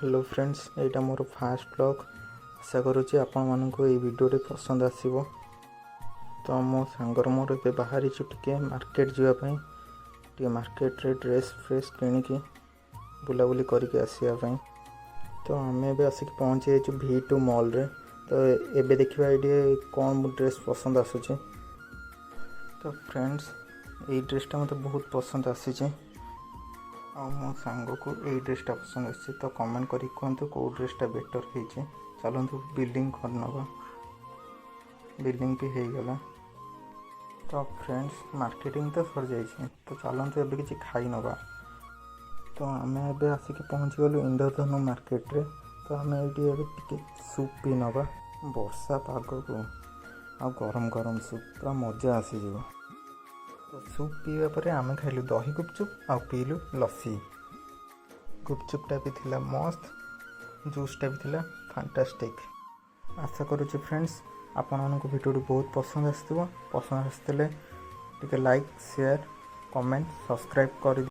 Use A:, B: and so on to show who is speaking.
A: Hello friends, यहाँ मोर fast blog. आशा करुँच आपण मानक ये वीडियो पसंद आसो। तो मो सांगर मोर ए बाहरी टे मार्केट जावाई टे मार्केट रे ड्रेस फ्रेस किणिकी बुलाबुली करके आसवाई। तो आम ए आसिक पहुँची जाइए V2 मॉल रे। तो एबे देखा ये कौन ड्रेस पसंद आसूँ। तो फ्रेंड्स, ये ड्रेसटा मत बहुत पसंद आसी और मो सांग को यही ड्रेसटा पसंद आसी। तो कमेंट करी कहतु कौ ड्रेसटा बेटर है। चलतु बिलिंग कर नवा। बिलिंग भी हो गला। तो फ्रेंड्स, मार्केटिंग तो सर जाइए। तो चलतु एबे किसी खाई नवा। तो आम ए आसिक पहुँची गलु इंद्रधनु मार्केट रे। तो आम ये सूप पी नवा वर्षा पाग को आ गरम गरम सूप पूरा मजा आसीज। तो सूप पीवा पर आम खाइलु दही गुपचुप आ पीलु लस्सी। गुपचुपटा भी थिला मस्त, जूसटा भी थिला फैंटास्टिक। आशा करुँच फ्रेंड्स आपण मानक वीडियो बहुत पसंद आसथिबो। पसंद आसथिले टिके लाइक शेयर कमेंट सब्सक्राइब कर